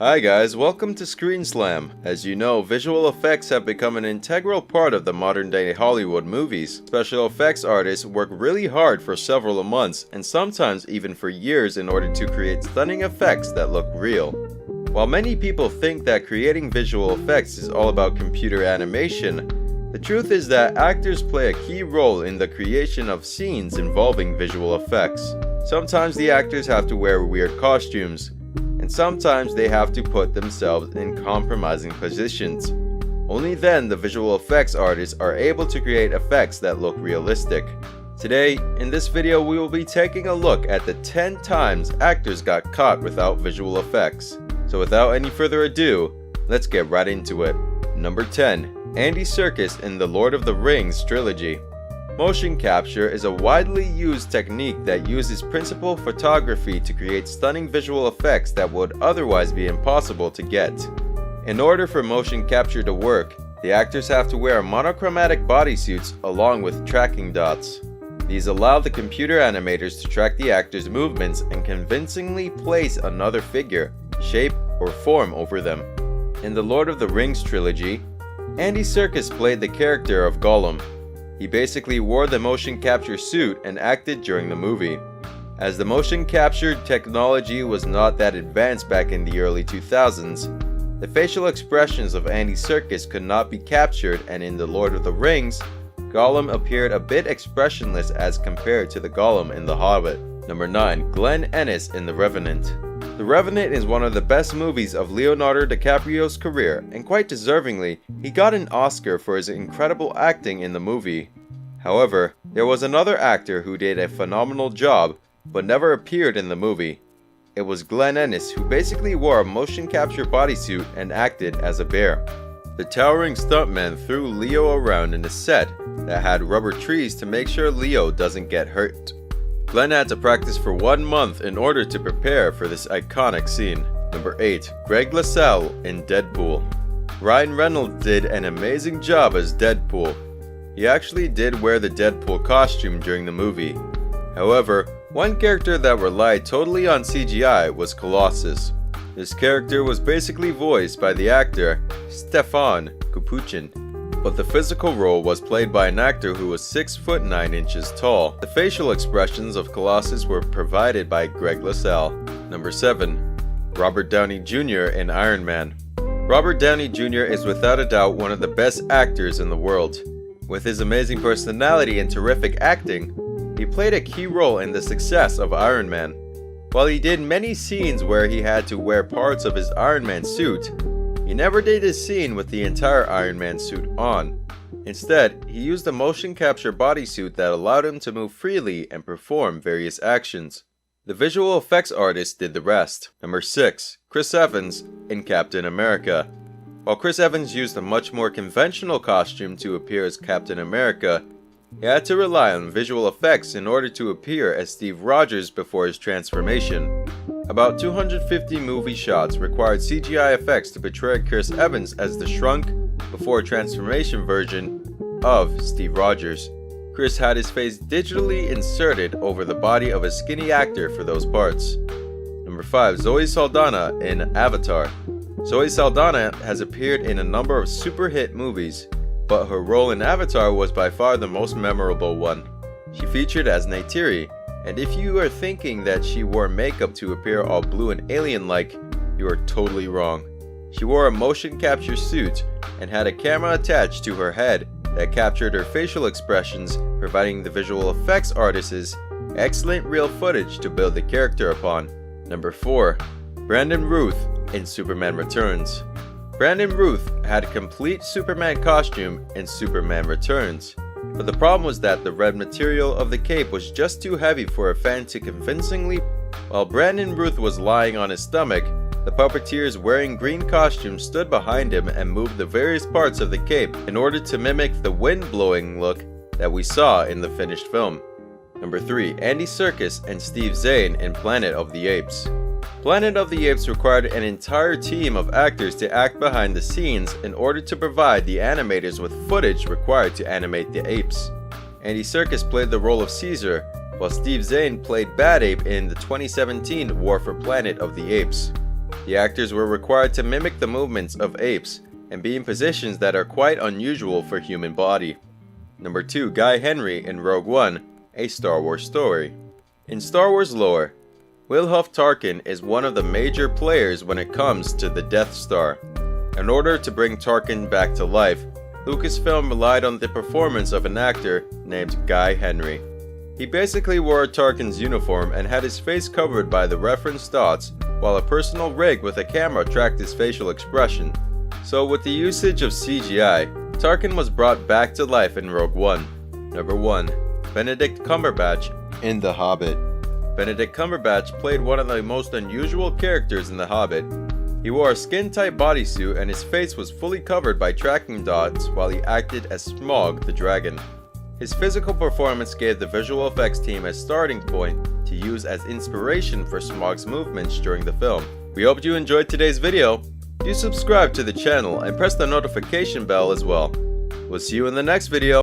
Hi guys, welcome to Screen Slam. As you know, visual effects have become an integral part of the modern day Hollywood movies. Special effects artists work really hard for several months and sometimes even for years in order to create stunning effects that look real. While many people think that creating visual effects is all about computer animation, the truth is that actors play a key role in the creation of scenes involving visual effects. Sometimes the actors have to wear weird costumes, and sometimes they have to put themselves in compromising positions. Only then the visual effects artists are able to create effects that look realistic. Today, in this video, we will be taking a look at the 10 times actors got caught without visual effects. So without any further ado, let's get right into it. Number 10. Andy Serkis in the Lord of the Rings trilogy. Motion capture is a widely used technique that uses principal photography to create stunning visual effects that would otherwise be impossible to get. In order for motion capture to work, the actors have to wear monochromatic bodysuits along with tracking dots. These allow the computer animators to track the actors' movements and convincingly place another figure, shape, or form over them. In the Lord of the Rings trilogy, Andy Serkis played the character of Gollum. He basically wore the motion capture suit and acted during the movie. As the motion capture technology was not that advanced back in the early 2000s, the facial expressions of Andy Serkis could not be captured, and in The Lord of the Rings, Gollum appeared a bit expressionless as compared to the Gollum in The Hobbit. Number 9. Glenn Ennis in The Revenant. The Revenant is one of the best movies of Leonardo DiCaprio's career, and quite deservingly, he got an Oscar for his incredible acting in the movie. However, there was another actor who did a phenomenal job, but never appeared in the movie. It was Glenn Ennis, who basically wore a motion capture bodysuit and acted as a bear. The towering stuntman threw Leo around in a set that had rubber trees to make sure Leo doesn't get hurt. Glenn had to practice for 1 month in order to prepare for this iconic scene. Number 8. Greg LaSalle in Deadpool. Ryan Reynolds did an amazing job as Deadpool. He actually did wear the Deadpool costume during the movie. However, one character that relied totally on CGI was Colossus. This character was basically voiced by the actor Stefan Kupuchin, but the physical role was played by an actor who was 6 foot 9 inches tall. The facial expressions of Colossus were provided by Greg LaSalle. Number 7. Robert Downey Jr. in Iron Man. Robert Downey Jr. is without a doubt one of the best actors in the world. With his amazing personality and terrific acting, he played a key role in the success of Iron Man. While he did many scenes where he had to wear parts of his Iron Man suit, he never did a scene with the entire Iron Man suit on. Instead, he used a motion capture bodysuit that allowed him to move freely and perform various actions. The visual effects artist did the rest. Number 6. Chris Evans in Captain America. While Chris Evans used a much more conventional costume to appear as Captain America, he had to rely on visual effects in order to appear as Steve Rogers before his transformation. About 250 movie shots required CGI effects to portray Chris Evans as the shrunk before transformation version of Steve Rogers. Chris had his face digitally inserted over the body of a skinny actor for those parts. Number 5. Zoe Saldana in Avatar. Zoe Saldana has appeared in a number of super hit movies, but her role in Avatar was by far the most memorable one. She featured as Neytiri, and if you are thinking that she wore makeup to appear all blue and alien-like, you are totally wrong. She wore a motion capture suit and had a camera attached to her head that captured her facial expressions, providing the visual effects artists excellent real footage to build the character upon. Number 4. Brandon Routh in Superman Returns. Brandon Routh had a complete Superman costume in Superman Returns, but the problem was that the red material of the cape was just too heavy for a fan to convincingly. While Brandon Routh was lying on his stomach, the puppeteers wearing green costumes stood behind him and moved the various parts of the cape in order to mimic the wind-blowing look that we saw in the finished film. Number 3. Andy Serkis and Steve Zahn in Planet of the Apes. Planet of the Apes required an entire team of actors to act behind the scenes in order to provide the animators with footage required to animate the apes. Andy Serkis played the role of Caesar, while Steve Zahn played Bad Ape in the 2017 War for Planet of the Apes. The actors were required to mimic the movements of apes and be in positions that are quite unusual for human body. Number 2. Guy Henry in Rogue One, a Star Wars story. In Star Wars lore, Wilhuff Tarkin is one of the major players when it comes to the Death Star. In order to bring Tarkin back to life, Lucasfilm relied on the performance of an actor named Guy Henry. He basically wore Tarkin's uniform and had his face covered by the reference dots, while a personal rig with a camera tracked his facial expression. So with the usage of CGI, Tarkin was brought back to life in Rogue One. Number 1. Benedict Cumberbatch in The Hobbit. Benedict Cumberbatch played one of the most unusual characters in The Hobbit. He wore a skin-tight bodysuit and his face was fully covered by tracking dots while he acted as Smaug the dragon. His physical performance gave the visual effects team a starting point to use as inspiration for Smaug's movements during the film. We hope you enjoyed today's video. Do subscribe to the channel and press the notification bell as well. We'll see you in the next video.